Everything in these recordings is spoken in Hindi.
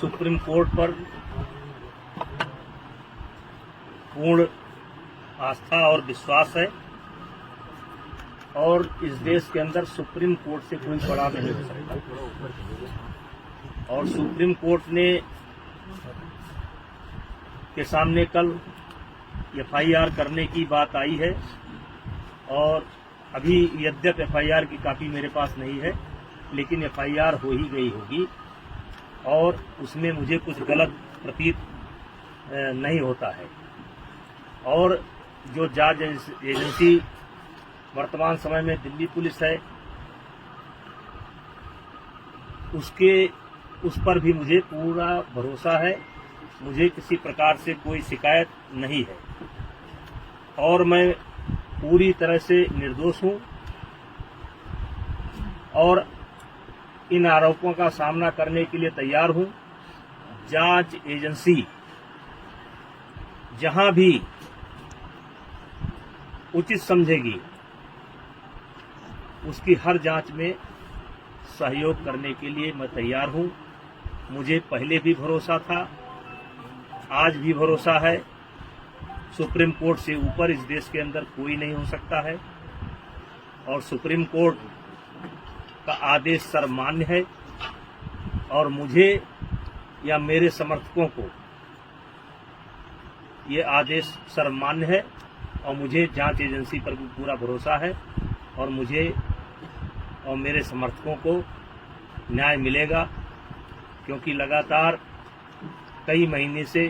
सुप्रीम कोर्ट पर पूर्ण आस्था और विश्वास है और इस देश के अंदर सुप्रीम कोर्ट से कोई बड़ा नहीं हो सकता। और सुप्रीम कोर्ट ने के सामने कल एफआईआर करने की बात आई है और अभी यद्यप एफआईआर की कॉपी मेरे पास नहीं है, लेकिन एफआईआर हो ही गई होगी और उसमें मुझे कुछ गलत प्रतीत नहीं होता है। और जो जांच एजेंसी वर्तमान समय में दिल्ली पुलिस है, उस पर भी मुझे पूरा भरोसा है। मुझे किसी प्रकार से कोई शिकायत नहीं है और मैं पूरी तरह से निर्दोष हूं और इन आरोपों का सामना करने के लिए तैयार हूं। जांच एजेंसी जहां भी उचित समझेगी उसकी हर जांच में सहयोग करने के लिए मैं तैयार हूं। मुझे पहले भी भरोसा था, आज भी भरोसा है। सुप्रीम कोर्ट से ऊपर इस देश के अंदर कोई नहीं हो सकता है और सुप्रीम कोर्ट का आदेश सर्वमान्य है और मुझे या मेरे समर्थकों को ये आदेश सर्वमान्य है और मुझे जांच एजेंसी पर भी पूरा भरोसा है और मुझे और मेरे समर्थकों को न्याय मिलेगा, क्योंकि लगातार कई महीने से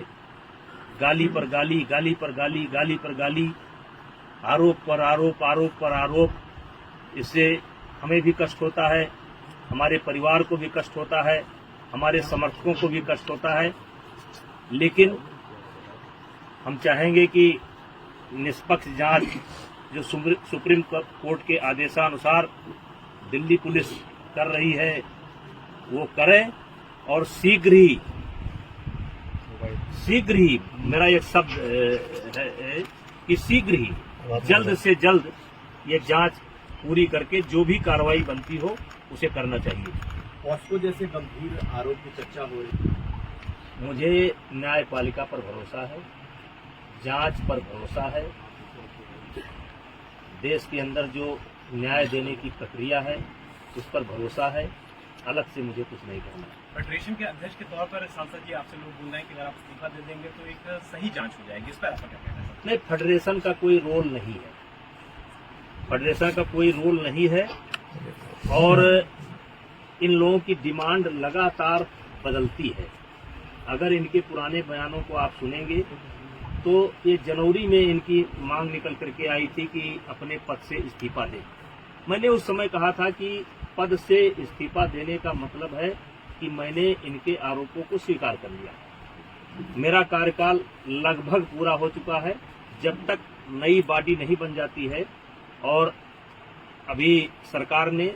गाली पर गाली, गाली पर गाली, गाली पर गाली, आरोप पर आरोप, आरोप पर आरोप, इससे हमें भी कष्ट होता है, हमारे परिवार को भी कष्ट होता है, हमारे समर्थकों को भी कष्ट होता है। लेकिन हम चाहेंगे कि निष्पक्ष जांच जो सुप्रीम कोर्ट के आदेशानुसार दिल्ली पुलिस कर रही है वो करें और शीघ्र ही मेरा एक शब्द है कि शीघ्र ही जल्द से जल्द ये जांच पूरी करके जो भी कार्रवाई बनती हो उसे करना चाहिए। पॉस्को जैसे गंभीर आरोप की चर्चा हो रही, मुझे न्यायपालिका पर भरोसा है, जांच पर भरोसा है। देश के अंदर जो न्याय देने की प्रक्रिया है उस पर भरोसा है। अलग से मुझे कुछ नहीं करना। फेडरेशन के अध्यक्ष के तौर पर सांसद जी आपसे लोग बोल रहे हैं कि अगर आप इस्तीफा दे देंगे तो एक सही जांच हो जाएगी, इस पर आपका क्या कहना है? नहीं, फेडरेशन का कोई रोल नहीं है, फेडरेशन का कोई रोल नहीं है और इन लोगों की डिमांड लगातार बदलती है। अगर इनके पुराने बयानों को आप सुनेंगे तो ये जनवरी में इनकी मांग निकल करके आई थी कि अपने पद से इस्तीफा दें। मैंने उस समय कहा था कि पद से इस्तीफा देने का मतलब है कि मैंने इनके आरोपों को स्वीकार कर लिया। मेरा कार्यकाल लगभग पूरा हो चुका है। जब तक नई बॉडी नहीं बन जाती है और अभी सरकार ने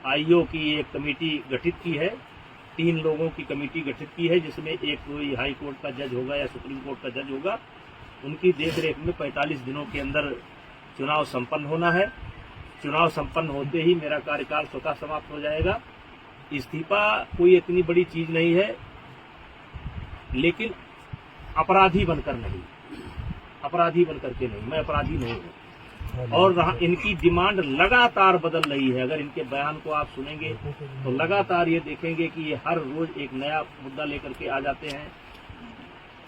आईओ की एक कमेटी गठित की है, 3 लोगों की कमेटी गठित की है, जिसमें एक कोई हाई कोर्ट का जज होगा या सुप्रीम कोर्ट का जज होगा। उनकी देखरेख में 45 दिनों के अंदर चुनाव संपन्न होना है। चुनाव संपन्न होते ही मेरा कार्यकाल स्वतः समाप्त हो जाएगा। इस्तीफा कोई इतनी बड़ी चीज नहीं है, लेकिन अपराधी बनकर नहीं, अपराधी बनकर के नहीं, मैं अपराधी नहीं हूँ। और इनकी डिमांड लगातार बदल रही है। अगर इनके बयान को आप सुनेंगे तो लगातार ये देखेंगे कि ये हर रोज एक नया मुद्दा लेकर के आ जाते हैं।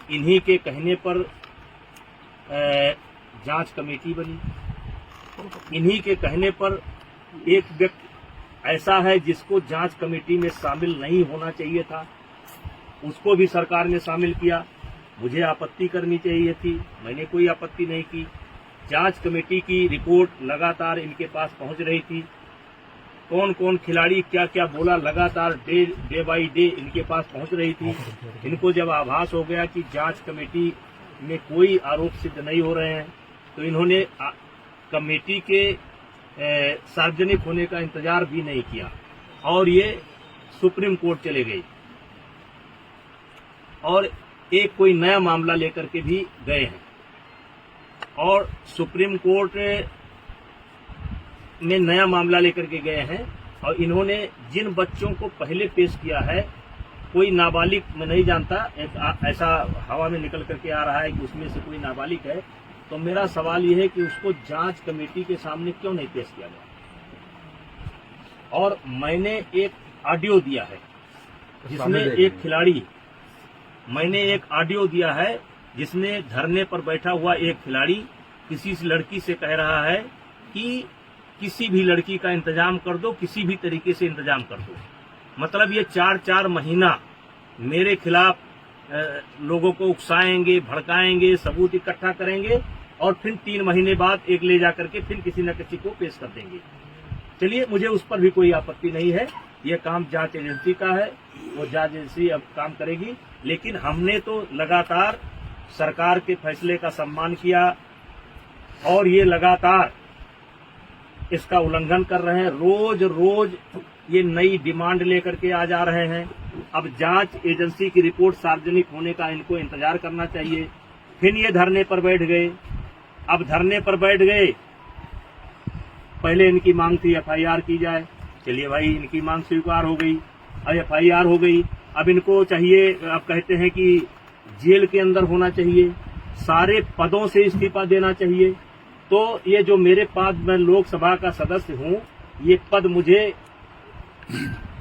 इन्हीं के कहने पर जांच कमेटी बनी, इन्हीं के कहने पर एक व्यक्ति ऐसा है जिसको जांच कमेटी में शामिल नहीं होना चाहिए था, उसको भी सरकार ने शामिल किया। मुझे आपत्ति करनी चाहिए थी, मैंने कोई आपत्ति नहीं की। जांच कमेटी की रिपोर्ट लगातार इनके पास पहुंच रही थी। कौन कौन खिलाड़ी क्या क्या बोला, लगातार डे बाई डे इनके पास पहुंच रही थी। इनको जब आभास हो गया कि जांच कमेटी में कोई आरोप सिद्ध नहीं हो रहे हैं तो इन्होंने कमेटी के सार्वजनिक होने का इंतजार भी नहीं किया और ये सुप्रीम कोर्ट चले गए और एक कोई नया मामला लेकर के भी गए हैं। और सुप्रीम कोर्ट में नया मामला लेकर के गए हैं और इन्होंने जिन बच्चों को पहले पेश किया है कोई नाबालिग मैं नहीं जानता, ऐसा हवा में निकल करके आ रहा है कि उसमें से कोई नाबालिग है, तो मेरा सवाल यह है कि उसको जांच कमेटी के सामने क्यों नहीं पेश किया गया। और मैंने एक ऑडियो दिया है जिसमें एक खिलाड़ी, मैंने एक ऑडियो दिया है जिसमें धरने पर बैठा हुआ एक खिलाड़ी किसी लड़की से कह रहा है कि किसी भी लड़की का इंतजाम कर दो, किसी भी तरीके से इंतजाम कर दो। मतलब ये 4-4 महीना मेरे खिलाफ लोगों को उकसाएंगे, भड़काएंगे, सबूत इकट्ठा करेंगे और फिर 3 महीने बाद एक ले जाकर के फिर किसी न किसी को पेश कर देंगे। चलिए, मुझे उस पर भी कोई आपत्ति नहीं है, ये काम जांच एजेंसी का है, वो जांच एजेंसी अब काम करेगी। लेकिन हमने तो लगातार सरकार के फैसले का सम्मान किया और ये लगातार इसका उल्लंघन कर रहे हैं। रोज रोज ये नई डिमांड लेकर के आ जा रहे हैं। अब जांच एजेंसी की रिपोर्ट सार्वजनिक होने का इनको इंतजार करना चाहिए। फिर ये धरने पर बैठ गए। अब धरने पर बैठ गए, पहले इनकी मांग थी एफआईआर की जाए। चलिए भाई, इनकी मांग स्वीकार हो गई, अब एफआईआर हो गई। अब इनको चाहिए, अब कहते हैं कि जेल के अंदर होना चाहिए, सारे पदों से इस्तीफा देना चाहिए। तो ये जो मेरे पास, मैं लोकसभा का सदस्य हूँ, ये पद मुझे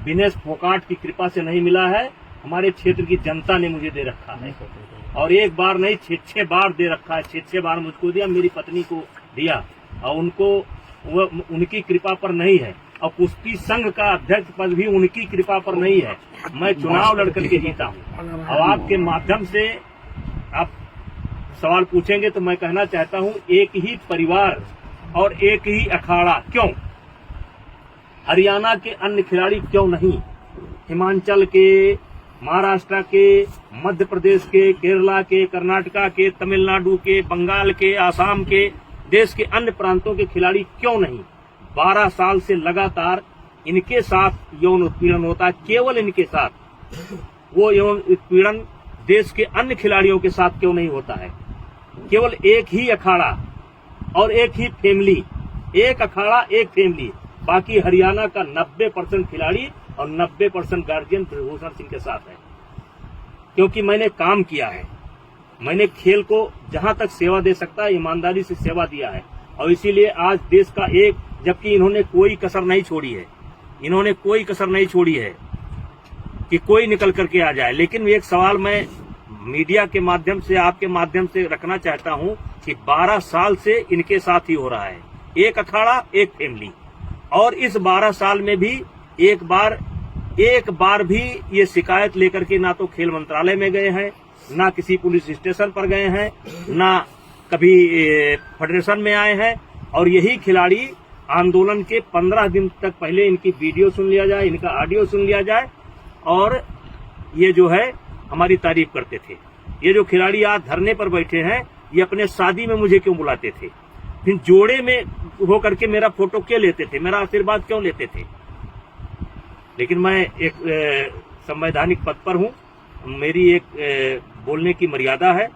विनेश फोगाट की कृपा से नहीं मिला है, हमारे क्षेत्र की जनता ने मुझे दे रखा है। और एक बार नहीं, 6 बार दे रखा है। 6 बार मुझको दिया, मेरी पत्नी को दिया, और उनको उनकी कृपा पर नहीं है। और कुश्ती संघ का अध्यक्ष पद भी उनकी कृपा पर नहीं है। मैं चुनाव लड़कर के जीता हूँ। और आपके माध्यम से आप सवाल पूछेंगे तो मैं कहना चाहता हूँ, एक ही परिवार और एक ही अखाड़ा क्यों? हरियाणा के अन्य खिलाड़ी क्यों नहीं? हिमाचल के, महाराष्ट्र के, मध्य प्रदेश के, केरला के, कर्नाटका के, तमिलनाडु के, बंगाल के, आसाम के, देश के अन्य प्रांतों के खिलाड़ी क्यों नहीं? 12 साल से लगातार इनके साथ यौन उत्पीड़न होता है, केवल इनके साथ। वो यौन उत्पीड़न देश के अन्य खिलाड़ियों के साथ क्यों नहीं होता है? केवल एक ही अखाड़ा और एक ही फैमिली, एक अखाड़ा एक फैमिली। बाकी हरियाणा का 90% खिलाड़ी और 90% गार्जियन ब्रजभूषण सिंह के साथ है। क्योंकि मैंने काम किया है, मैंने खेल को जहां तक सेवा दे सकता है ईमानदारी से सेवा दिया है। और इसीलिए आज देश का एक, जबकि इन्होंने कोई कसर नहीं छोड़ी है, इन्होंने कोई कसर नहीं छोड़ी है कि कोई निकल करके आ जाए। लेकिन एक सवाल मैं मीडिया के माध्यम से, आपके माध्यम से रखना चाहता हूं कि 12 साल से इनके साथ ही हो रहा है, एक अखाड़ा एक फैमिली। और इस 12 साल में भी एक बार भी ये शिकायत लेकर के ना तो खेल मंत्रालय में गए हैं, ना किसी पुलिस स्टेशन पर गए हैं, ना कभी फेडरेशन में आए हैं। और यही खिलाड़ी आंदोलन के 15 दिन तक पहले इनकी वीडियो सुन लिया जाए, इनका ऑडियो सुन लिया जाए, और ये जो है हमारी तारीफ करते थे। ये जो खिलाड़ी आज धरने पर बैठे हैं, ये अपने शादी में मुझे क्यों बुलाते थे? फिर जोड़े में होकर के मेरा फोटो क्यों लेते थे? मेरा आशीर्वाद क्यों लेते थे? लेकिन मैं एक संवैधानिक पद पर हूँ, मेरी एक बोलने की मर्यादा है,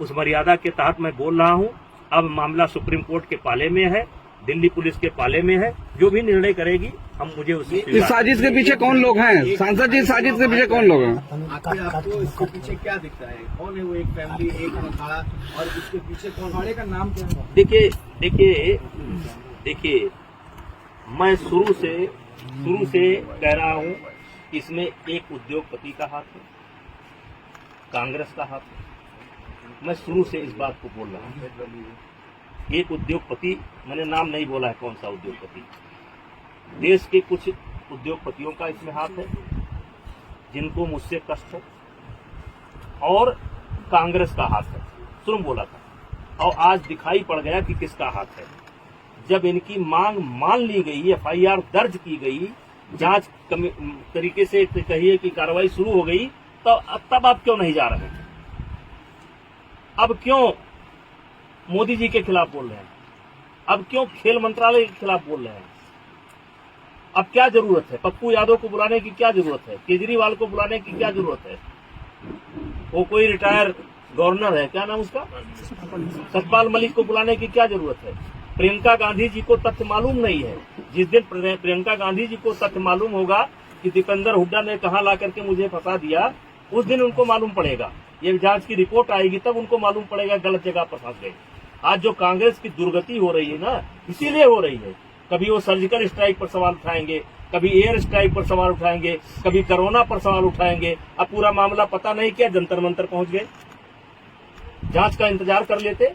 उस मर्यादा के तहत मैं बोल रहा हूँ। अब मामला सुप्रीम कोर्ट के पाले में है, दिल्ली पुलिस के पाले में है, जो भी निर्णय करेगी हम मुझे उसी। इस साजिश के पीछे कौन लोग हैं? सांसद जी, साजिश के पीछे कौन लोग हैं? आखिर आपको इसके पीछे क्या दिखता है? कौन है वो? एक फैमिली, एक अखाड़ा, और इसके पीछे कौन? अखाड़े का नाम क्या है? देखिए, मैं शुरू से कह रहा हूँ, इसमें एक उद्योगपति का हाथ है, कांग्रेस का हाथ है। मैं शुरू से इस बात को बोल रहा हूँ। एक उद्योगपति, मैंने नाम नहीं बोला है कौन सा उद्योगपति, देश के कुछ उद्योगपतियों का इसमें हाथ है जिनको मुझसे कष्ट है, और कांग्रेस का हाथ है। शुरू बोला था और आज दिखाई पड़ गया कि किसका हाथ है। जब इनकी मांग मान ली गई, एफआईआर दर्ज की गई, जांच तरीके से कहिए कि कार्रवाई शुरू हो गई, तो तब आप क्यों नहीं जा रहे हैं? अब क्यों मोदी जी के खिलाफ बोल रहे हैं? अब क्यों खेल मंत्रालय के खिलाफ बोल रहे हैं? अब क्या जरूरत है? पप्पू यादव को बुलाने की क्या जरूरत है? केजरीवाल को बुलाने की क्या जरूरत है? वो कोई रिटायर गवर्नर है, क्या नाम उसका, सतपाल मलिक को बुलाने की क्या जरूरत है? प्रियंका गांधी जी को तथ्य मालूम नहीं है। जिस दिन प्रियंका गांधी जी को तथ्य मालूम होगा कि दीपेंद्र हुड्डा ने कहाँ ला करके मुझे फंसा दिया, उस दिन उनको मालूम पड़ेगा। ये जांच की रिपोर्ट आएगी तब उनको मालूम पड़ेगा गलत जगह पर फंस गए। आज जो कांग्रेस की दुर्गति हो रही है ना, इसीलिए हो रही है। कभी वो सर्जिकल स्ट्राइक पर सवाल उठाएंगे, कभी एयर स्ट्राइक पर सवाल उठाएंगे, कभी कोरोना पर सवाल उठाएंगे। अब पूरा मामला पता नहीं क्या जंतर मंतर पहुंच गए। जांच का इंतजार कर लेते,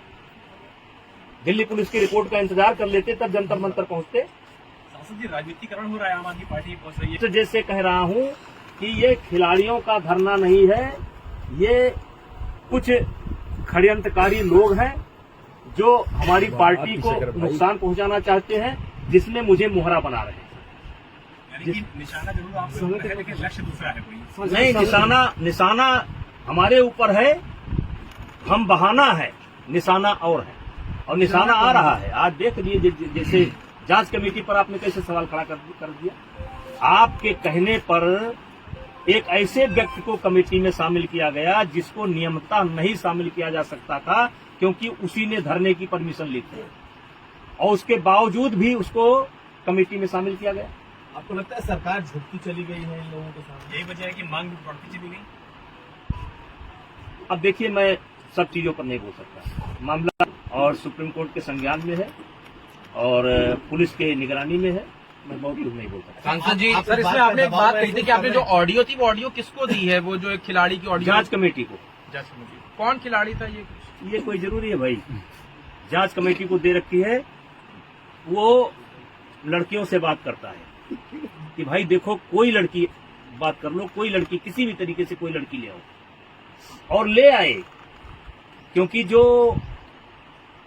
दिल्ली पुलिस की रिपोर्ट का इंतजार कर लेते, तब जंतर मंतर पहुंचते। सांसद जी, राजनीतिकरण हो रहा है, आम आदमी पार्टी पहुंच रही है। तो जैसे कह रहा हूं कि ये खिलाड़ियों का धरना नहीं है, ये कुछ षड्यंत्रकारी लोग हैं जो हमारी पार्टी को नुकसान पहुंचाना चाहते हैं, जिसमें मुझे मोहरा बना रहे हैं। यानी कि निशाना जरूर आपके ऊपर है, लेकिन लक्ष्य दूसरा है कोई। नहीं, निशाना हमारे ऊपर है, हम बहाना है, निशाना और है, और निशाना आ रहा है। आज देख लीजिए, जैसे जांच कमेटी पर आपने कैसे सवाल खड़ा कर दिया। आपके कहने पर एक ऐसे व्यक्ति को कमेटी में शामिल किया गया जिसको नियमतः नहीं शामिल किया जा सकता था, क्योंकि उसी ने धरने की परमिशन ली थी, और उसके बावजूद भी उसको कमेटी में शामिल किया गया। आपको लगता है सरकार झुकती चली गई है इन लोगों के साथ? यही वजह है कि मांग भी बढ़ती चली गई। अब देखिए, मैं सब चीजों पर नहीं बोल सकता। मामला और सुप्रीम कोर्ट के संज्ञान में है और पुलिस के निगरानी में है, मैं बहुत कुछ नहीं बोल सकता। सांसद जी, सर इसमें आपने एक बात कही थी कि आपने जो ऑडियो थी वो ऑडियो किसको दी है? वो जो एक खिलाड़ी की ऑडियो, जांच कमेटी को। जांच कमेटी कौन खिलाड़ी था ये कोई जरूरी है भाई? जांच कमेटी को दे रखी है। वो लड़कियों से बात करता है कि भाई देखो, कोई लड़की बात कर लो, कोई लड़की किसी भी तरीके से कोई लड़की ले आओ, और ले आए। क्योंकि जो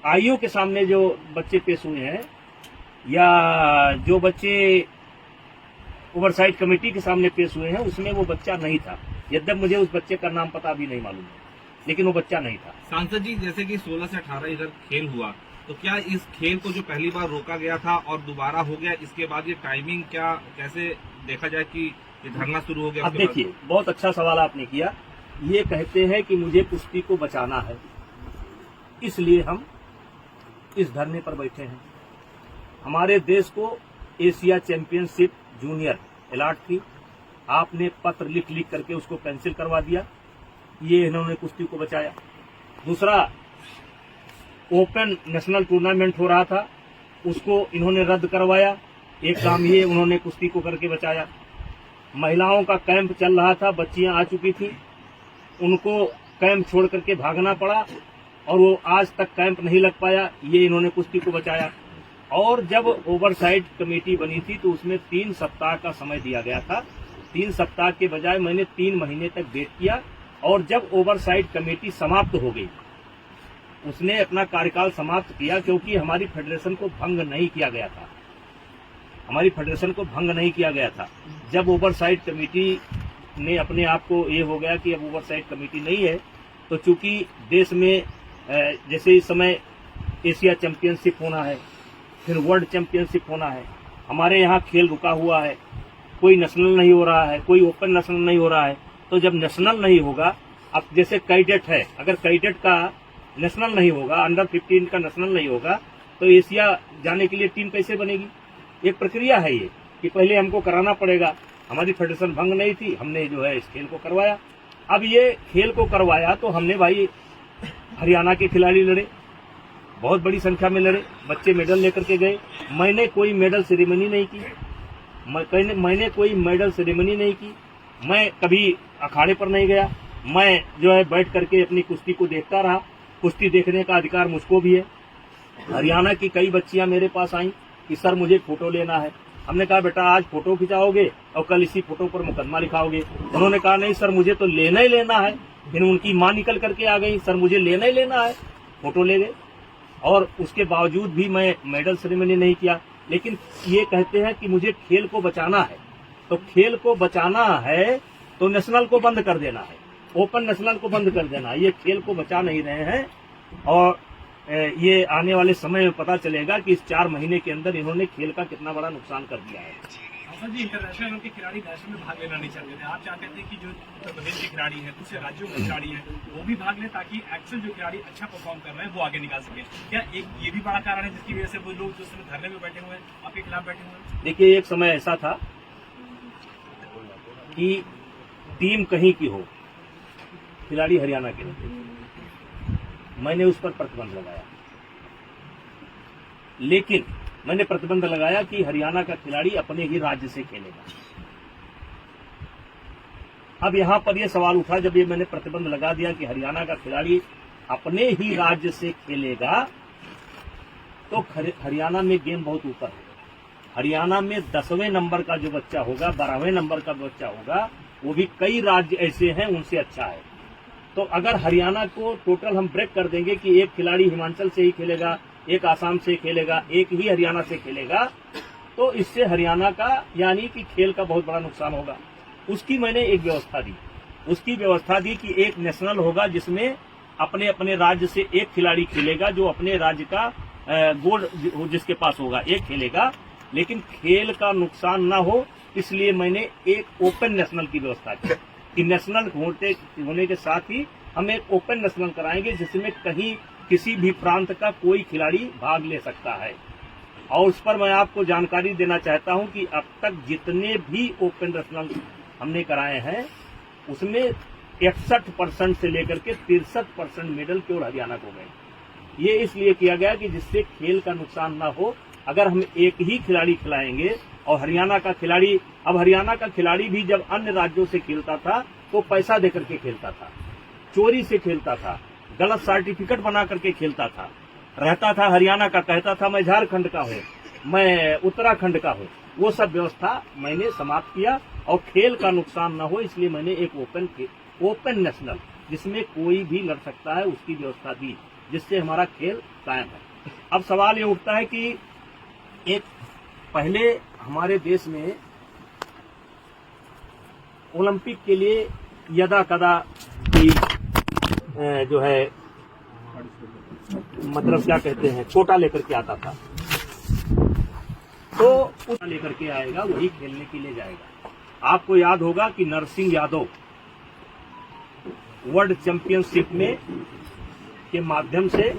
आईओ के सामने जो बच्चे पेश हुए हैं, या जो बच्चे ओवरसाइट कमेटी के सामने पेश हुए हैं, उसमें वो बच्चा नहीं था। यद्यप मुझे उस बच्चे का नाम पता भी नहीं मालूम है, लेकिन वो बच्चा नहीं था। सांसद जी, जैसे कि 16 से 18 इधर खेल हुआ, तो क्या इस खेल को जो पहली बार रोका गया था और दोबारा हो गया, इसके बाद ये टाइमिंग क्या कैसे देखा जाए कि ये धरना शुरू हो गया? अब देखिए, बहुत अच्छा सवाल आपने किया। ये कहते हैं कि मुझे कुश्ती को बचाना है, इसलिए हम इस धरने पर बैठे हैं। हमारे देश को एशिया चैंपियनशिप जूनियर अलॉट थी, आपने पत्र लिख करके उसको कैंसिल करवा दिया। ये इन्होंने कुश्ती को बचाया। दूसरा, ओपन नेशनल टूर्नामेंट हो रहा था, उसको इन्होंने रद्द करवाया। एक काम ये उन्होंने कुश्ती को करके बचाया। महिलाओं का कैंप चल रहा था, बच्चियां आ चुकी थी, उनको कैंप छोड़ करके भागना पड़ा, और वो आज तक कैंप नहीं लग पाया। ये इन्होंने कुश्ती को बचाया। और जब ओवरसाइट कमेटी बनी थी तो उसमें 3 सप्ताह का समय दिया गया था। 3 सप्ताह के बजाय मैंने 3 महीने तक वेट किया, और जब ओवरसाइट कमेटी समाप्त हो गई, उसने अपना कार्यकाल समाप्त किया, क्योंकि हमारी फेडरेशन को भंग नहीं किया गया था। हमारी फेडरेशन को भंग नहीं किया गया था। जब ओवरसाइट कमेटी ने अपने आप को ये हो गया कि अब ओवरसाइट कमेटी नहीं है, तो चूंकि देश में जैसे इस समय एशिया चैंपियनशिप होना है, फिर वर्ल्ड चैंपियनशिप होना है, हमारे यहाँ खेल रुका हुआ है, कोई नेशनल नहीं हो रहा है, कोई ओपन नेशनल नहीं हो रहा है। तो जब नेशनल नहीं होगा, अब जैसे कैडेट है, अगर कैडेट का नेशनल नहीं होगा, अंडर 15 का नेशनल नहीं होगा, तो एशिया जाने के लिए टीम कैसे बनेगी? एक प्रक्रिया है ये कि पहले हमको कराना पड़ेगा। हमारी फेडरेशन भंग नहीं थी, हमने जो है इस खेल को करवाया। अब ये खेल को करवाया तो हमने भाई हरियाणा के खिलाड़ी लड़े, बहुत बड़ी संख्या में लड़े, बच्चे मेडल लेकर के गए। मैंने कोई मेडल सेरेमनी नहीं की, मैंने कोई मेडल सेरेमनी नहीं की। मैं कभी अखाड़े पर नहीं गया, मैं जो है बैठ करके अपनी कुश्ती को देखता रहा। कुश्ती देखने का अधिकार मुझको भी है। हरियाणा की कई बच्चियां मेरे पास आई कि सर मुझे फोटो लेना है। हमने कहा बेटा आज फोटो खिंचाओगे और कल इसी फोटो पर मुकदमा लिखाओगे। उन्होंने कहा नहीं सर मुझे तो लेना ही लेना है। फिर उनकी मां निकल करके आ गई, सर मुझे लेना ही लेना है। फोटो ले गए, और उसके बावजूद भी मैं मेडल सेरेमनी नहीं किया। लेकिन ये कहते हैं कि मुझे खेल को बचाना है, तो खेल को बचाना है तो नेशनल को बंद कर देना है, ओपन नेशनल को बंद कर देना है। ये खेल को बचा नहीं रहे हैं, और ये आने वाले समय में पता चलेगा कि इस 4 महीने के अंदर इन्होंने खेल का कितना बड़ा नुकसान कर दिया है। सांसद जी, इंटरनेशनल के खिलाड़ी नेशनल में भाग लेना नहीं चाहते थे। आप चाहते थे कि जो उत्तर प्रदेश के खिलाड़ी हैं, दूसरे राज्यों के खिलाड़ी हैं, वो भी भाग लें, ताकि एक्चुअल जो खिलाड़ी अच्छा परफॉर्म कर रहे हैं वो आगे निकाल सके। क्या एक ये भी बड़ा कारण है जिसकी वजह से वो लोग जो धरने में बैठे हुए हैं, आपके खिलाफ बैठे हुए हैं? देखिए, एक समय ऐसा था कि टीम कहीं की हो, खिलाड़ी हरियाणा के नहीं, मैंने उस पर प्रतिबंध लगाया। लेकिन मैंने प्रतिबंध लगाया कि हरियाणा का खिलाड़ी अपने ही राज्य से खेलेगा। अब यहां पर यह सवाल उठा, जब ये मैंने प्रतिबंध लगा दिया कि हरियाणा का खिलाड़ी अपने ही राज्य से खेलेगा, तो हरियाणा में गेम बहुत ऊपर है। हरियाणा में 10वें नंबर का जो बच्चा होगा, 12वें नंबर का बच्चा होगा, वो भी कई राज्य ऐसे हैं उनसे अच्छा है। तो अगर हरियाणा को टोटल हम ब्रेक कर देंगे कि एक खिलाड़ी हिमाचल से ही खेलेगा, एक आसाम से खेलेगा, एक ही हरियाणा से खेलेगा, तो इससे हरियाणा का यानी कि खेल का बहुत बड़ा नुकसान होगा। उसकी मैंने एक व्यवस्था दी, उसकी व्यवस्था दी कि एक नेशनल होगा जिसमें अपने अपने राज्य से एक खिलाड़ी खेलेगा, जो अपने राज्य का गोल्ड जिसके पास होगा एक खेलेगा, लेकिन खेल का नुकसान ना हो, इसलिए मैंने एक ओपन नेशनल की व्यवस्था की कि नेशनल होने के साथ ही हम एक ओपन नेशनल कराएंगे जिसमें कहीं किसी भी प्रांत का कोई खिलाड़ी भाग ले सकता है। और उस पर मैं आपको जानकारी देना चाहता हूं कि अब तक जितने भी ओपन नेशनल हमने कराए हैं उसमें 61% से लेकर के 63% मेडल केवल हरियाणा को गए। ये इसलिए किया गया कि जिससे खेल का नुकसान ना हो। अगर हम एक ही खिलाड़ी खिलाएंगे और हरियाणा का खिलाड़ी, अब हरियाणा का खिलाड़ी भी जब अन्य राज्यों से खेलता था तो पैसा देकर के खेलता था, चोरी से खेलता था, गलत सर्टिफिकेट बना करके खेलता था, रहता था हरियाणा का, कहता था मैं झारखंड का हूँ, मैं उत्तराखंड का हूँ। वो सब व्यवस्था मैंने समाप्त किया और खेल का नुकसान न हो इसलिए मैंने एक ओपन नेशनल जिसमें कोई भी लड़ सकता है उसकी व्यवस्था दी, जिससे हमारा खेल कायम है। अब सवाल ये उठता है कि एक पहले हमारे देश में ओलंपिक के लिए यदा कदा की जो है मतलब क्या कहते हैं कोटा लेकर के आता था, तो उस लेकर के आएगा वही खेलने के लिए जाएगा। आपको याद होगा कि नरसिंह यादव वर्ल्ड चैंपियनशिप में के माध्यम से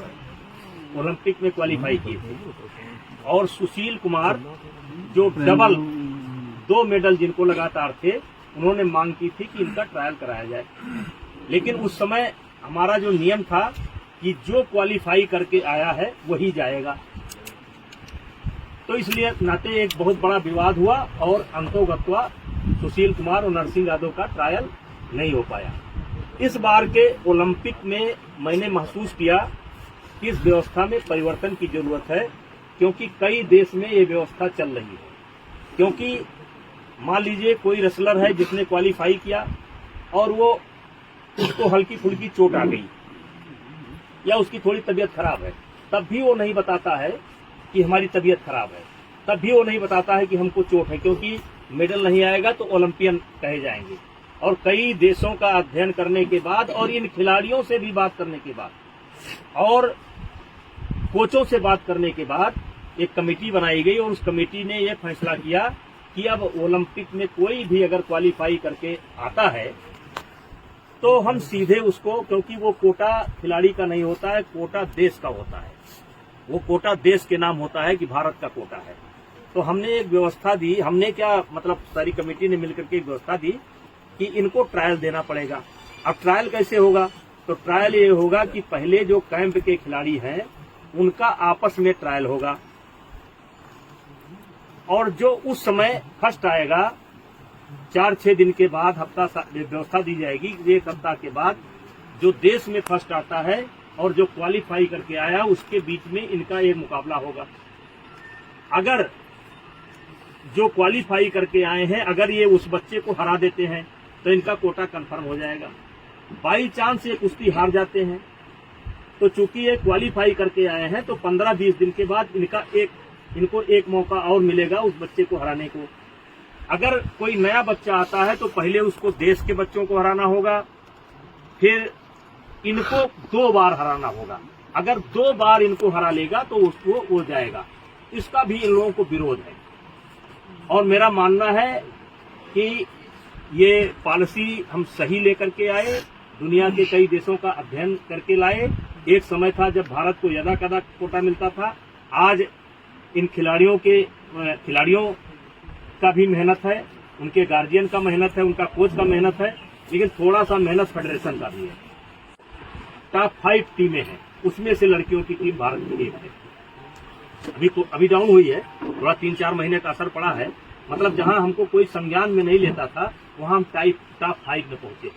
ओलंपिक में क्वालिफाई किए थे, और सुशील कुमार जो डबल 2 मेडल जिनको लगातार थे, उन्होंने मांग की थी कि इनका ट्रायल कराया जाए। लेकिन उस समय हमारा जो नियम था कि जो क्वालिफाई करके आया है वही जाएगा, तो इसलिए नाते एक बहुत बड़ा विवाद हुआ और अंतोगत्वा सुशील कुमार और नरसिंह यादव का ट्रायल नहीं हो पाया। इस बार के ओलंपिक में मैंने महसूस किया कि इस व्यवस्था में परिवर्तन की जरूरत है, क्योंकि कई देश में ये व्यवस्था चल रही है। क्योंकि मान लीजिए कोई रेसलर है जिसने क्वालिफाई किया और वो उसको हल्की फुल्की चोट आ गई या उसकी थोड़ी तबीयत खराब है, तब भी वो नहीं बताता है कि हमारी तबीयत खराब है, तब भी वो नहीं बताता है कि हमको चोट है, क्योंकि मेडल नहीं आएगा तो ओलंपियन कहे जाएंगे। और कई देशों का अध्ययन करने के बाद और इन खिलाड़ियों से भी बात करने के बाद और कोचों से बात करने के बाद एक कमेटी बनाई गई और उस कमेटी ने यह फैसला किया कि अब ओलंपिक में कोई भी अगर क्वालिफाई करके आता है तो हम सीधे उसको, क्योंकि वो कोटा खिलाड़ी का नहीं होता है, कोटा देश का होता है, वो कोटा देश के नाम होता है कि भारत का कोटा है। तो हमने एक व्यवस्था दी, हमने क्या मतलब सारी कमेटी ने मिलकर के एक व्यवस्था दी कि इनको ट्रायल देना पड़ेगा। अब ट्रायल कैसे होगा? तो ट्रायल ये होगा कि पहले जो कैंप के खिलाड़ी हैं उनका आपस में ट्रायल होगा, और जो उस समय फर्स्ट आएगा 4-6 दिन के बाद हफ्ता व्यवस्था दी जाएगी, 1 हफ्ता के बाद जो देश में फर्स्ट आता है और जो क्वालिफाई करके आया उसके बीच में इनका एक मुकाबला होगा। अगर जो क्वालिफाई करके आए हैं अगर ये उस बच्चे को हरा देते हैं तो इनका कोटा कंफर्म हो जाएगा। बाई चांस ये कुश्ती हार जाते हैं तो चूंकि ये क्वालिफाई करके आए हैं तो 15-20 दिन के बाद इनको एक मौका और मिलेगा उस बच्चे को हराने को। अगर कोई नया बच्चा आता है तो पहले उसको देश के बच्चों को हराना होगा, फिर इनको 2 बार हराना होगा। अगर 2 बार इनको हरा लेगा तो उसको हो जाएगा। इसका भी इन लोगों को विरोध है और मेरा मानना है कि ये पॉलिसी हम सही लेकर के आए, दुनिया के कई देशों का अध्ययन करके लाए। एक समय था जब भारत को यदा कदा कोटा मिलता था, आज इन खिलाड़ियों का भी मेहनत है उनके गार्जियन का मेहनत है, उनका कोच का मेहनत है, लेकिन थोड़ा सा मेहनत फेडरेशन का भी है। टॉप 5 टीमें हैं, उसमें से लड़कियों की टीम भारत की एक है। अभी डाउन हुई है, थोड़ा 3-4 महीने का असर पड़ा है। मतलब जहां हमको कोई संज्ञान में नहीं लेता था, वहां हम टॉप 5 में पहुंचे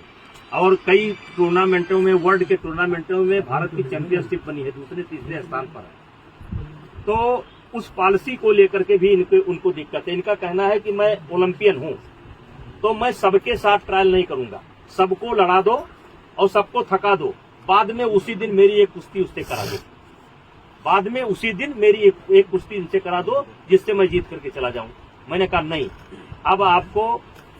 और कई टूर्नामेंटों में, वर्ल्ड के टूर्नामेंटों में भारत की चैंपियनशिप बनी है, दूसरे तीसरे स्थान पर है। तो उस पॉलिसी को लेकर के भी उनको दिक्कत है। इनका कहना है कि मैं ओलंपियन हूं तो मैं सबके साथ ट्रायल नहीं करूंगा, सबको लड़ा दो और सबको थका दो, बाद में उसी दिन मेरी एक कुश्ती उससे करा दो, बाद में उसी दिन मेरी एक कुश्ती इनसे करा दो जिससे मैं जीत करके चला जाऊं। मैंने कहा नहीं, अब आपको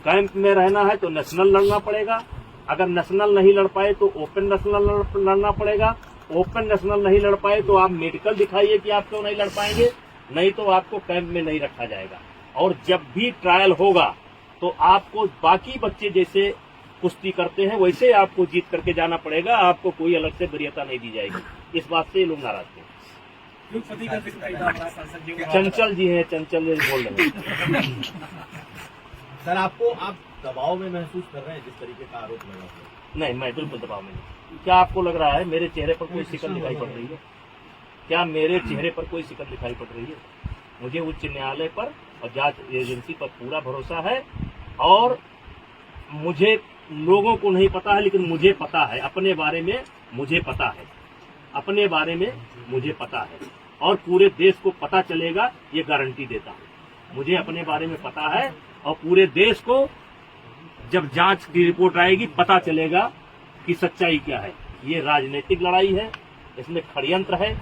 कैंप में रहना है तो नेशनल लड़ना पड़ेगा, अगर नेशनल नहीं लड़ पाए तो ओपन नेशनल लड़ना पड़ेगा, ओपन नेशनल नहीं लड़ पाए तो आप मेडिकल दिखाइए कि आप क्यों नहीं लड़ पाएंगे, नहीं तो आपको कैंप में नहीं रखा जाएगा। और जब भी ट्रायल होगा तो आपको बाकी बच्चे जैसे कुश्ती करते हैं वैसे आपको जीत करके जाना पड़ेगा, आपको कोई अलग से वरीयता नहीं दी जाएगी। इस बात से ये लोग नाराज थे। चंचल जी हैं, चंचल जी बोल रहे हैं। सर आप दबाव में महसूस कर रहे हैं जिस तरीके का आरोप लगा है? नहीं, मैं बिल्कुल दबाव में नहीं। क्या आपको लग रहा है मेरे चेहरे पर कोई शिकन दिखाई पड़ रही है? क्या मेरे चेहरे पर कोई शिकन दिखाई पड़ रही है? मुझे उच्च न्यायालय पर और जांच एजेंसी पर पूरा भरोसा है और मुझे लोगों को नहीं पता है लेकिन मुझे पता है, अपने बारे में मुझे पता है, अपने बारे में मुझे पता है और पूरे देश को पता चलेगा, ये गारंटी देता हूं। मुझे अपने बारे में पता है और पूरे देश को जब जांच की रिपोर्ट आएगी पता चलेगा कि सच्चाई क्या है। ये राजनीतिक लड़ाई है, इसमें षड्यंत्र है,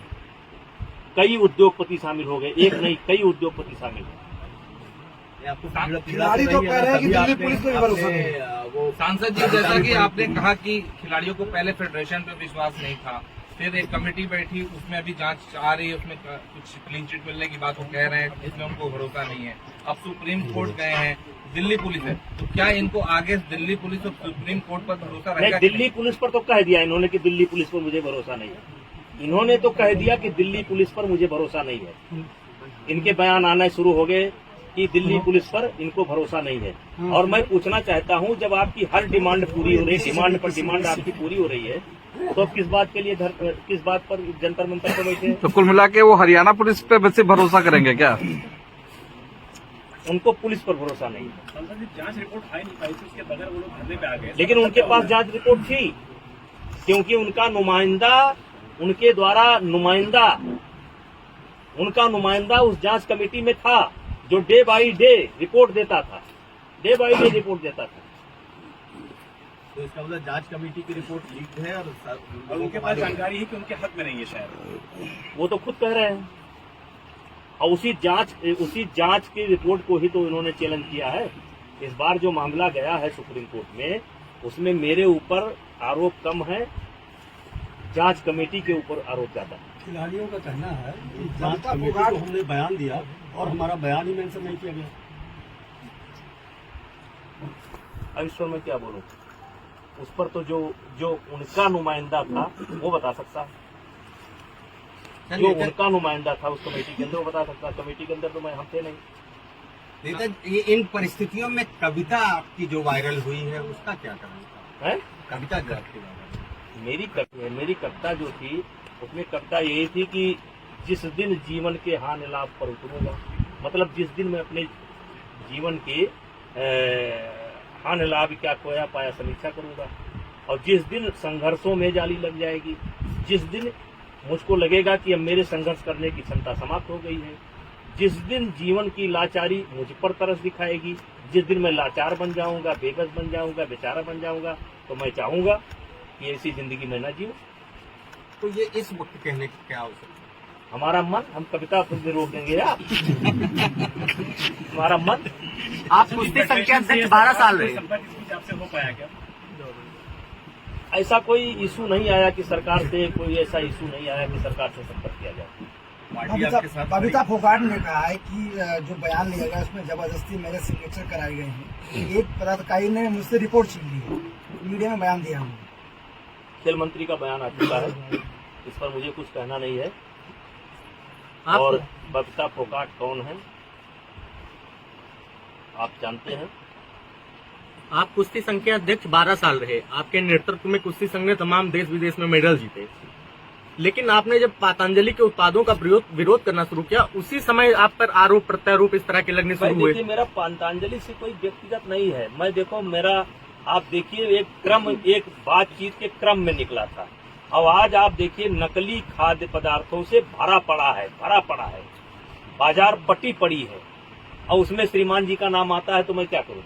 कई उद्योगपति शामिल हो गए, एक नहीं कई उद्योगपति शामिल हो। खिलाड़ी तो कह रहे हैं कि दिल्ली पुलिस को भरोसा नहीं। सांसद जी, जैसा कि आपने कहा कि खिलाड़ियों को पहले फेडरेशन पे विश्वास नहीं था, फिर एक कमेटी बैठी, उसमें अभी जांच आ रही है, उसमें कुछ क्लीन चिट मिलने की बात वो कह रहे हैं, इसमें उनको भरोसा नहीं है। अब सुप्रीम कोर्ट गए हैं, दिल्ली पुलिस है, तो क्या इनको आगे दिल्ली पुलिस और सुप्रीम कोर्ट पर भरोसा रहेगा? दिल्ली पुलिस पर तो कह दिया इन्होंने कि दिल्ली पुलिस पर मुझे भरोसा नहीं है। इन्होंने तो कह दिया कि दिल्ली पुलिस पर मुझे भरोसा नहीं है। इनके बयान आने शुरू हो गए कि दिल्ली पुलिस पर इनको भरोसा नहीं है। और मैं पूछना चाहता हूं, जब आपकी हर डिमांड पूरी हो रही है, डिमांड पर डिमांड आपकी पूरी हो रही है, तो किस बात के लिए किस बात पर जंतर मंतर पर बैठे? तो कुल मिला के वो हरियाणा पुलिस पे वैसे भरोसा करेंगे क्या? उनको पुलिस पर भरोसा नहीं है। जांच रिपोर्ट आ नहीं पाई थी, उसके बगैर वो लोग धरने पे आ गए। लेकिन उनके पास जांच रिपोर्ट थी, क्योंकि उनका नुमाइंदा, उनके द्वारा उनका नुमाइंदा उस जांच कमेटी में था जो डे बाई डे रिपोर्ट देता था, डे बाई डे रिपोर्ट देता था। तो इसका मतलब जांच कमेटी की रिपोर्ट लीक है और उनके पास जानकारी है कि उनके हक में नहीं है शायद। वो तो खुद कह रहे हैं और उसी जांच की रिपोर्ट को ही तो इन्होंने चैलेंज किया है। इस बार जो मामला गया है सुप्रीम कोर्ट में, उसमें मेरे ऊपर आरोप कम है, जांच कमेटी के ऊपर आरोप ज्यादा है। खिलाड़ियों का कहना है कि जांच कमेटी को हमने बयान दिया और हमारा बयान ही मेंशन नहीं किया गया। अब इस पर मैं क्या बोलूं? उस पर तो जो उनका नुमाइंदा था वो बता सकता है, जो उनका नुमाइंदा था उस कमेटी के अंदर वो बता सकता है। कमेटी के अंदर तो मैं हम थे नहीं। नेता, ये इन परिस्थितियों में कविता आपकी जो वायरल हुई है उसका क्या करना है? कविता जो आपकी वायरल मेरी कविता जो थी उसमें कविता यही थी कि जिस दिन जीवन के हानि लाभ पर उतरूंगा, मतलब जिस दिन मैं अपने जीवन के हानि लाभ क्या खोया पाया समीक्षा करूंगा, और जिस दिन संघर्षों में जाली लग जाएगी, जिस दिन मुझको लगेगा कि अब मेरे संघर्ष करने की क्षमता समाप्त हो गई है, जिस दिन जीवन की लाचारी मुझ पर तरस दिखाएगी, जिस दिन मैं लाचार बन जाऊंगा, बेबस बन जाऊंगा, बेचारा बन जाऊंगा, तो मैं चाहूंगा कि ऐसी जिंदगी मैं न जीऊं। तो ये इस वक्त कहने की क्या आवश्यकता है? हमारा मन, हम कविता खुद रोक देंगे यार। हमारा मन। आप कुश्ती संख्या 12 साल रहे, आपसे हो पाया क्या? ऐसा कोई इशू नहीं आया कि सरकार से, कोई ऐसा इशू नहीं आया कि सरकार से संपर्क किया जाए। बबीता फोगाट ने कहा है कि जो बयान लिया गया उसमें जबरदस्ती मेरे सिग्नेचर कराए गए हैं। एक पदाधिकारी ने मुझसे रिपोर्ट छीन ली है, मीडिया में बयान दिया हूँ। खेल मंत्री का बयान आ चुका है, इस पर मुझे कुछ कहना नहीं है। और बबीता फोगाट कौन है आप जानते हैं। आप कुश्ती संघ के अध्यक्ष 12 साल रहे। आपके नेतृत्व में कुश्ती संघ ने तमाम देश विदेश में मेडल जीते। लेकिन आपने जब पतंजलि के उत्पादों का विरोध करना शुरू किया, उसी समय आप पर आरोप प्रत्यारोप इस तरह के लगने शुरू हुए। देखिए, मेरा पतंजलि से कोई व्यक्तिगत नहीं है। मैं देखो, मेरा आप देखिए एक बातचीत के क्रम में निकला था। अब आज आप देखिए नकली खाद्य पदार्थों से भरा पड़ा है, बाजार पटी पड़ी है, और उसमें श्रीमान जी का नाम आता है तो मैं क्या करूं?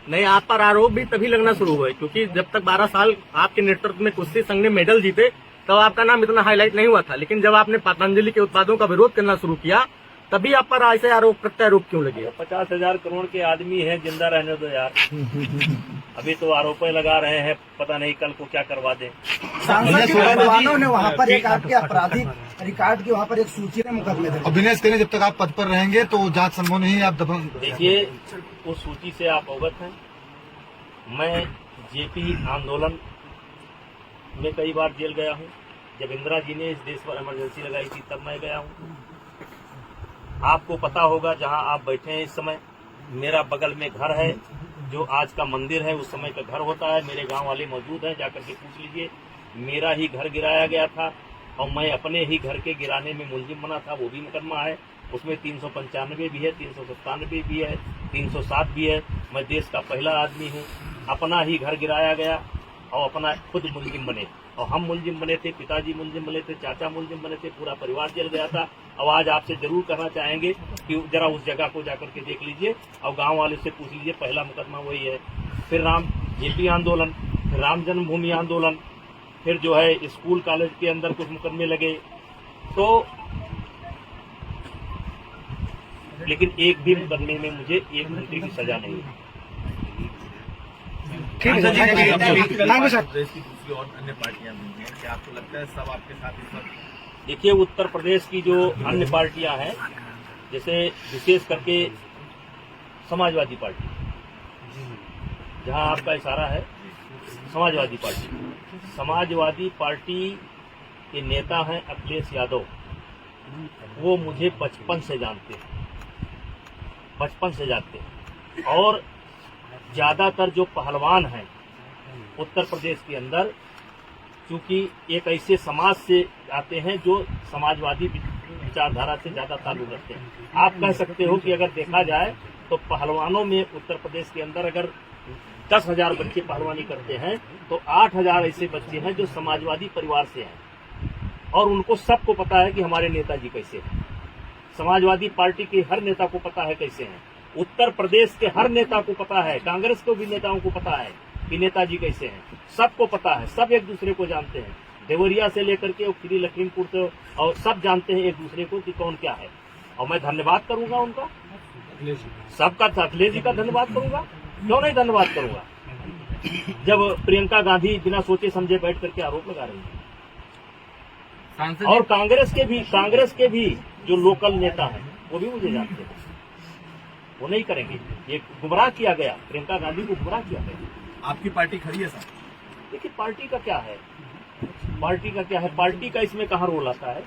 नहीं, आप पर आरोप भी तभी लगना शुरू हुए क्योंकि जब तक 12 साल आपके नेतृत्व में कुश्ती संघ ने मेडल जीते तब आपका नाम इतना हाईलाइट नहीं हुआ था। लेकिन जब आपने पतंजलि के उत्पादों का विरोध करना शुरू किया तभी आप पर ऐसे आरोप प्रत्यारोप क्यों लगे? 50,000 करोड़ के आदमी है, जिंदा रहने दो यार। अभी तो आरोप लगा रहे हैं, पता नहीं कल को क्या करवा दें। सांसद पहलवानों ने वहाँ पर एक आपके आपराधिक रिकॉर्ड की वहाँ पर एक सूची में मुकदमे थे। अभिनय करें, जब तक आप पद पर रहेंगे तो जांच संभव नहीं है। आप दबंग देखिए, उस सूची से आप अवगत हैं। मैं जेपी आंदोलन में कई बार जेल गया हूँ। जब इंदिरा जी ने इस देश पर इमरजेंसी लगाई थी तब मैं गया हूँ। आपको पता होगा, जहाँ आप बैठे हैं इस समय, मेरा बगल में घर है जो आज का मंदिर है, उस समय का घर होता है। मेरे गांव वाले मौजूद हैं, जाकर के पूछ लीजिए। मेरा ही घर गिराया गया था और मैं अपने ही घर के गिराने में मुलजिम बना था। वो भी मुकदमा है, उसमें 395 भी है, 397 भी है, 307 भी है। मैं देश का पहला आदमी हूँ। अपना ही घर गिराया गया और अपना खुद मुलजिम बने, और हम मुलजिम बने थे, पिताजी मुलजिम बने थे, चाचा मुलजिम बने थे, पूरा परिवार जल गया था। अब आज आपसे जरूर कहना चाहेंगे कि जरा उस जगह को जाकर के देख लीजिए और गांव वाले से पूछ लीजिए, पहला मुकदमा वही है। फिर जेपी आंदोलन, फिर राम जन्मभूमि आंदोलन, फिर जो है स्कूल कॉलेज के अंदर कुछ मुकदमे लगे, तो लेकिन एक भी मुकदमे में मुझे 1 घंटे की सजा नहीं है। प्रदेश की दूसरी और अन्य पार्टियां भी हैं, क्या आपको लगता है सब आपके साथ इस वक्त? देखिए, उत्तर प्रदेश की जो अन्य पार्टियां हैं, जैसे विशेष करके समाजवादी पार्टी, जहां आपका इशारा है, समाजवादी पार्टी के नेता हैं अखिलेश यादव। वो मुझे बचपन से जानते हैं, और ज्यादातर जो पहलवान हैं उत्तर प्रदेश के अंदर, क्योंकि एक ऐसे समाज से आते हैं जो समाजवादी विचारधारा से ज्यादा ताल्लुक रखते हैं। आप कह सकते हो कि अगर देखा जाए तो पहलवानों में उत्तर प्रदेश के अंदर अगर 10,000 बच्चे पहलवानी करते हैं तो 8,000 ऐसे बच्चे हैं जो समाजवादी परिवार से हैं, और उनको सबको पता है कि हमारे नेताजी कैसे हैं। समाजवादी पार्टी के हर नेता को पता है कैसे हैं। उत्तर प्रदेश के हर नेता को पता है, कांग्रेस को भी नेताओं को पता है कि नेताजी कैसे हैं। सबको पता है, सब एक दूसरे को जानते हैं। देवरिया से लेकर के श्री लखीमपुर से, और सब जानते हैं एक दूसरे को कि कौन क्या है। और मैं धन्यवाद करूंगा उनका, सबका, अखिलेश जी का धन्यवाद करूंगा। क्यों नहीं धन्यवाद करूंगा, जब प्रियंका गांधी बिना सोचे समझे बैठ करके आरोप लगा रही है। और कांग्रेस के भी जो लोकल नेता हैं वो भी मुझे जानते हैं। वो नहीं करेंगे। ये गुमराह किया गया, प्रियंका गांधी को गुमराह किया गया। आपकी पार्टी खड़ी है सर? देखिए, पार्टी का क्या है, पार्टी का इसमें कहाँ रोल आता है?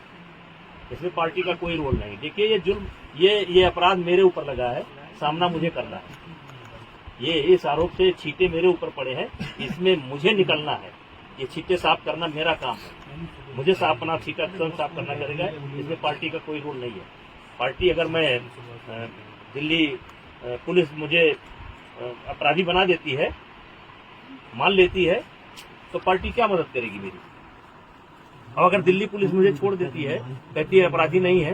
इसमें पार्टी का कोई रोल नहीं। देखिए, ये जुल्म, ये अपराध मेरे ऊपर लगा है, सामना मुझे करना है। ये इस आरोप से छींटे मेरे ऊपर पड़े हैं, इसमें मुझे निकलना है। ये छींटे साफ करना मेरा काम है, मुझे अपना छींटा स्वयं साफ करना पड़ेगा। इसमें पार्टी का कोई रोल नहीं है। पार्टी, अगर मैं दिल्ली पुलिस मुझे अपराधी बना देती है, मान लेती है, तो पार्टी क्या मदद करेगी मेरी? और अगर दिल्ली पुलिस मुझे छोड़ देती है, कहती है अपराधी नहीं है,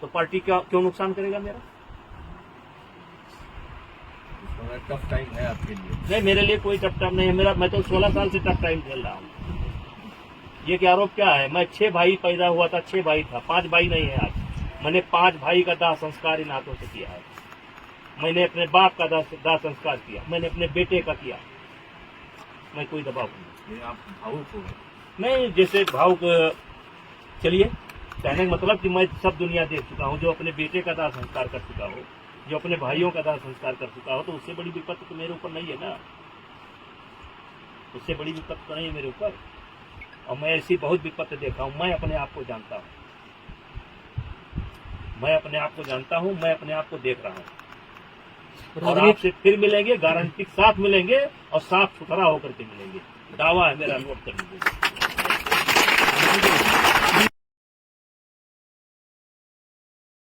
तो पार्टी क्यों नुकसान करेगा मेरा? टफ टाइम है आपके लिए? नहीं, मेरे लिए कोई टफ टाइम नहीं है। मैं तो 16 साल से टफ टाइम झेल रहा हूँ। ये क्या आरोप क्या है? मैं 6 भाई पैदा हुआ था, 6 भाई था, 5 भाई नहीं है आज। मैंने 5 भाई का दाह संस्कार इन हाथों से किया है। मैंने अपने बाप का दाह संस्कार किया, मैंने अपने बेटे का किया। मैं कोई दबाव नहीं। आप भावुक हो? नहीं, जैसे भावुक, चलिए कहने का मतलब कि मैं सब दुनिया देख चुका हूँ। जो अपने बेटे का दाह संस्कार कर चुका हो, जो अपने भाइयों का दाह संस्कार कर चुका हो, तो उससे बड़ी विपत्ति तो मेरे ऊपर नहीं है ना। उससे बड़ी विपत्ति तो नहीं है मेरे ऊपर। और मैं ऐसी बहुत विपत्ति देखा हूँ। मैं अपने आप को जानता हूँ, मैं अपने आप को जानता हूँ, मैं अपने आप को देख रहा हूँ। और आपसे फिर मिलेंगे, गारंटी के साथ मिलेंगे और साफ सुथरा होकर के मिलेंगे। दावा है मेरा, नोट कर लीजिए।